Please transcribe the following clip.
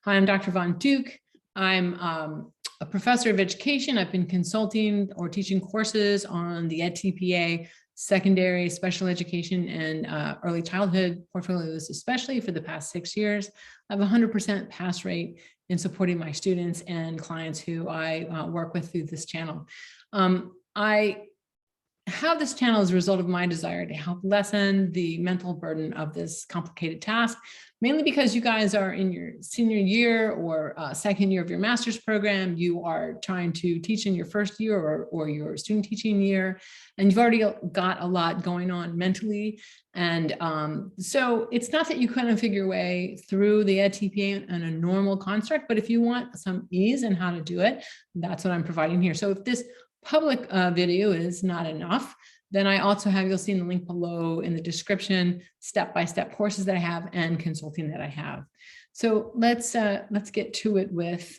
Hi, I'm Dr. Von Duke. I'm a professor of education. I've been consulting or teaching courses on the EdTPA, secondary, special education, and early childhood portfolios, especially for the past 6 years. I have a 100% pass rate in supporting my students and clients who I work with through this channel. I have this channel as a result of my desire to help lessen the mental burden of this complicated task, mainly because you guys are in your senior year or second year of your master's program. You are trying to teach in your first year or your student teaching year, and you've already got a lot going on mentally. And so it's not that you couldn't figure your way through the EdTPA in a normal construct, but if you want some ease in how to do it, that's what I'm providing here. So if this public video is not enough, then I also have, you'll see in the link below in the description, step-by-step courses that I have and consulting that I have. So let's get to it with